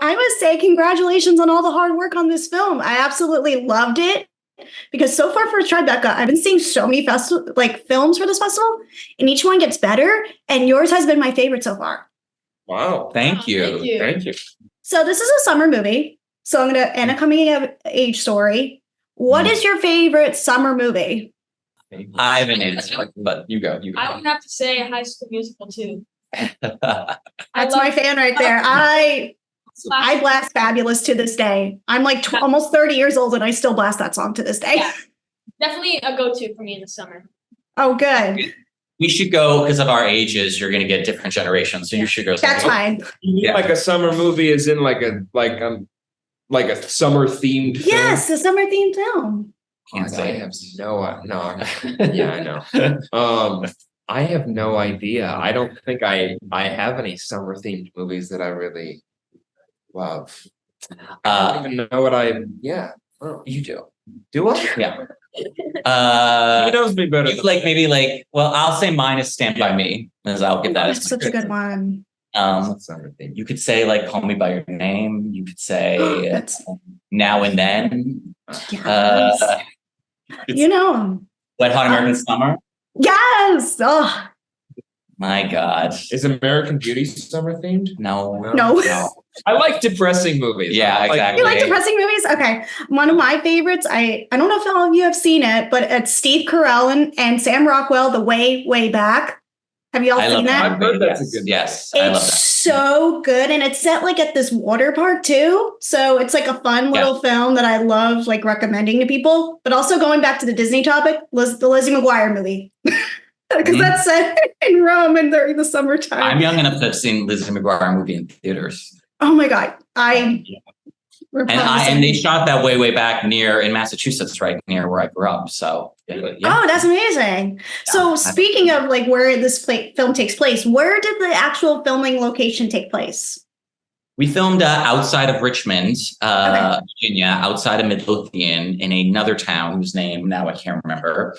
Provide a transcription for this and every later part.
I must say congratulations on all the hard work on this film. I absolutely loved it because so far for Tribeca, I've been seeing so many films for this festival, and each one gets better. And yours has been my favorite so far. Wow! Thank you. Thank you. So this is a summer movie. So I'm gonna and a coming of age story. What is your favorite summer movie? I haven't answered, but you go. I would have to say High School Musical too. That's my fan right there. I blast Fabulous to this day. I'm like almost 30 years old and I still blast that song to this day. Yeah. Definitely a go-to for me in the summer. Oh, good. We should go because of our ages. You're going to get different generations, so you should go. That's fine. You mean like a summer movie is in like a summer themed film? Yes, a summer themed film. Can't say. I have yeah, I know. I have no idea. I don't think I have any summer themed movies that I really love. I don't even know what You do. Do I? Yeah. He knows me better. Well, I'll say mine is Stand By Me, as I'll give that. That's such a good one. Summer theme. You could say like Call Me By Your Name. You could say Now and Then. Yes. You know. Wet Hot American Summer. Yes. Oh. My God. Is American Beauty summer themed? No. I like depressing movies. Yeah, exactly. You like depressing movies? Okay. One of my favorites, I don't know if all of you have seen it, but it's Steve Carell and Sam Rockwell, The Way Back. Have you all seen that? I've heard that's a good. Yes. I love that. It's so good. And it's set like at this water park too. So it's like a fun little film that I love like recommending to people. But also going back to the Disney topic, the Lizzie McGuire movie. Because that's set in Rome and during the summertime. I'm young enough to have seen Lizzie McGuire movie in theaters. Oh my God. And they shot that way back in Massachusetts, right near where I grew up. So Oh, that's amazing. So speaking of like where this film takes place, where did the actual filming location take place? We filmed outside of Richmond, Virginia, outside of Midlothian, in another town whose name now I can't remember.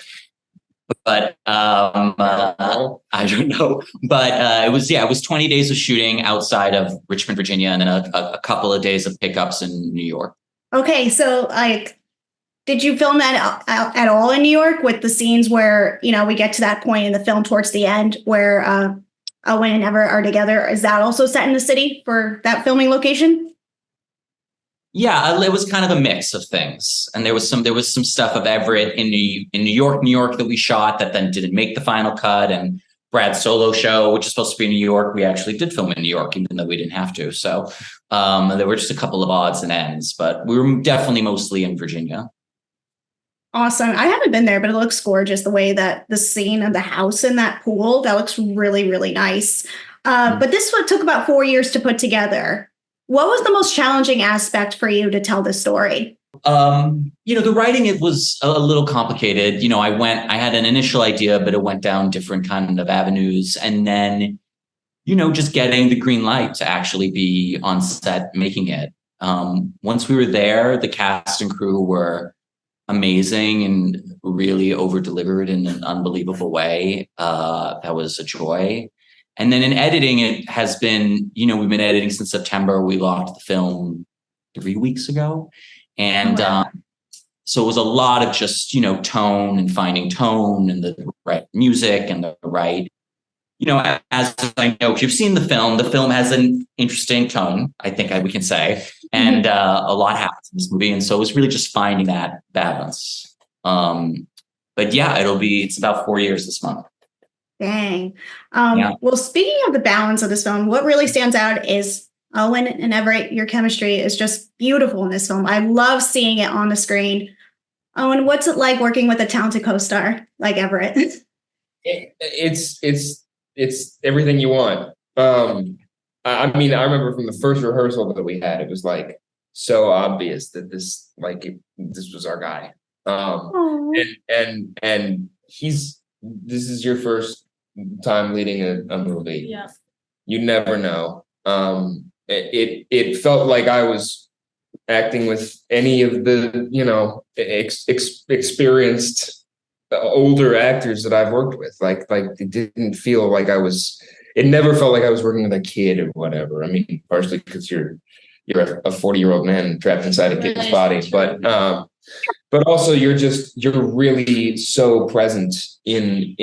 But I don't know. But it was 20 days of shooting outside of Richmond, Virginia, and then a couple of days of pickups in New York. Okay, so like, did you film that at all in New York with the scenes where, we get to that point in the film towards the end where Owen and Everett are together? Is that also set in the city for that filming location? Yeah, it was kind of a mix of things. And there was some stuff of Everett in New York that we shot that then didn't make the final cut. And Brad's solo show, which is supposed to be in New York, we actually did film in New York, even though we didn't have to. So there were just a couple of odds and ends, but we were definitely mostly in Virginia. Awesome. I haven't been there, but it looks gorgeous. The way that the scene of the house in that pool, that looks really, really nice. But this one took about 4 years to put together. What was the most challenging aspect for you to tell this story? The writing, it was a little complicated. I had an initial idea, but it went down different kind of avenues. And then, just getting the green light to actually be on set making it. Once we were there, the cast and crew were amazing and really over-delivered in an unbelievable way. That was a joy. And then in editing, it has been, we've been editing since September. We locked the film 3 weeks ago. And so it was a lot of just, tone and finding tone and the right music and the right, as I know, if you've seen the film has an interesting tone, I think we can say, and a lot happens in this movie. And so it was really just finding that balance. But yeah, it's about 4 years this month. Dang. Well, speaking of the balance of this film, what really stands out is Owen and Everett, your chemistry is just beautiful in this film. I love seeing it on the screen. Owen, what's it like working with a talented co-star like Everett? It's everything you want. I remember from the first rehearsal that we had, it was like so obvious that this was our guy. And this is your first time leading a movie. Yeah. You never know. It felt like I was acting with any of the experienced older actors that I've worked with. Like it didn't feel like it never felt like I was working with a kid or whatever. I mean, partially because you're you're a 40-year-old man trapped inside a kid's body, but also you're really so present in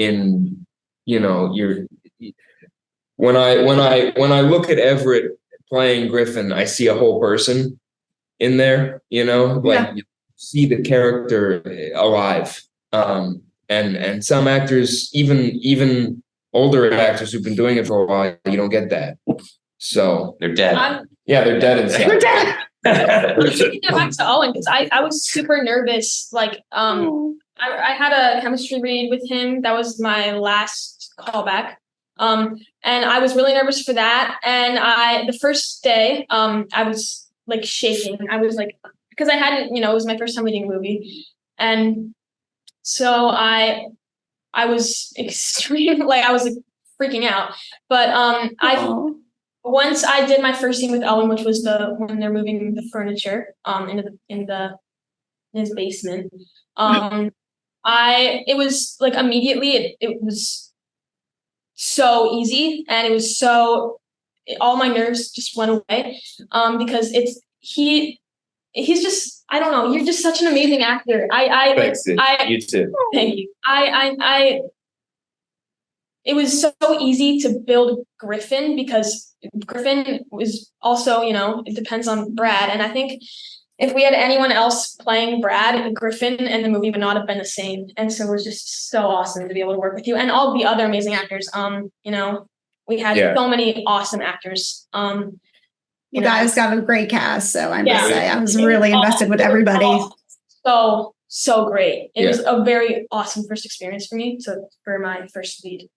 when I look at Everett playing Griffin, I see a whole person in there, you see the character alive. And some actors, even older actors who've been doing it for a while, you don't get that. So they're dead. They're dead inside. They're dead. Taking that back to Owen, because I was super nervous. Like, I had a chemistry read with him. That was my last callback. And I was really nervous for that. And the first day, I was like shaking. I was like, because I hadn't, it was my first time reading a movie. And so I was extreme, like I was like freaking out. But once I did my first scene with Owen, which was when they're moving the furniture in his basement. It was like immediately it was so easy, and it was all my nerves just went away. Because he's just, I don't know, you're just such an amazing actor. Thanks, you too. Thank you. It was so easy to build Griffin, because Griffin was also, it depends on Brad. And I think if we had anyone else playing Brad, Griffin and the movie would not have been the same. And so it was just so awesome to be able to work with you and all the other amazing actors. We had so many awesome actors. You guys got a great cast, so I must say I was really invested with everybody. So great. It was a very awesome first experience for me for my first lead.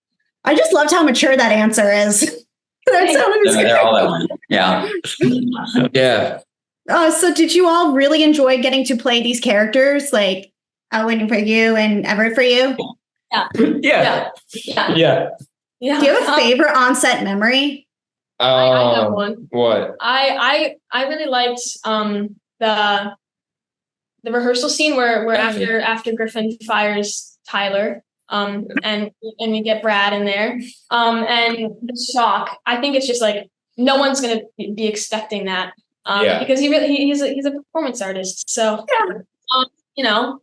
I just loved how mature that answer is. They're all that one. Yeah. Yeah. So did you all really enjoy getting to play these characters, like Owen for you and Everett for you? Yeah. Do you have a favorite on-set memory? I have one. What? I really liked the rehearsal scene where after Griffin fires Tyler, and we get Brad in there, and the shock. I think it's just like no one's gonna be expecting that, because he's a performance artist. So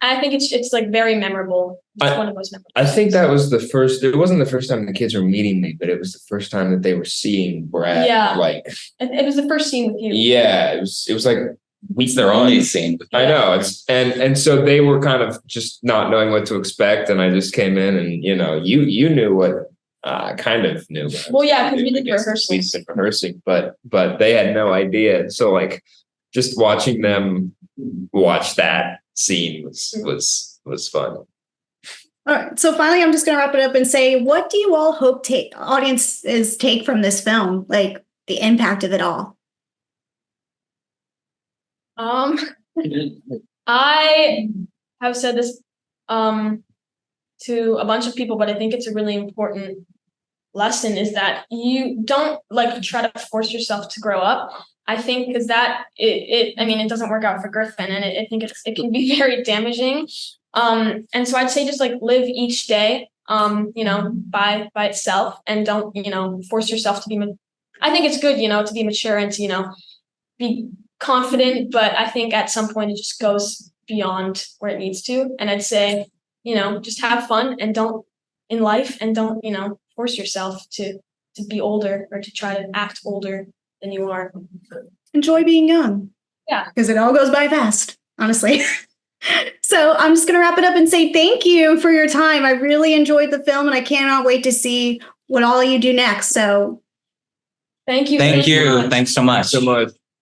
I think it's like very memorable. It's one of those memorable. I think that was the first. It wasn't the first time the kids were meeting me, but it was the first time that they were seeing Brad. Yeah, like it was the first scene with you. Yeah, it was like it's their only scene. I know and so they were kind of just not knowing what to expect, and I just came in, and you knew what I kind of knew. Well, yeah, because we did rehearsals. We've been rehearsing, but they had no idea. So like just watching them watch that scene was fun. All right. So finally, I'm just going to wrap it up and say, what do you all hope audiences take from this film? Like the impact of it all? I have said this to a bunch of people, but I think it's a really important lesson, is that you don't like try to force yourself to grow up. I think because it doesn't work out for Griffin, and I think it can be very damaging. And so I'd say just like live each day, by itself, and don't, force yourself to be. I think it's good, to be mature and to, be confident, but I think at some point it just goes beyond where it needs to. And I'd say, just have fun and don't force yourself to be older or to try to act older than you are. Enjoy being young. Yeah. Because it all goes by fast, honestly. So I'm just going to wrap it up and say thank you for your time. I really enjoyed the film, and I cannot wait to see what all you do next. So thank you. Thank you. Thanks so much.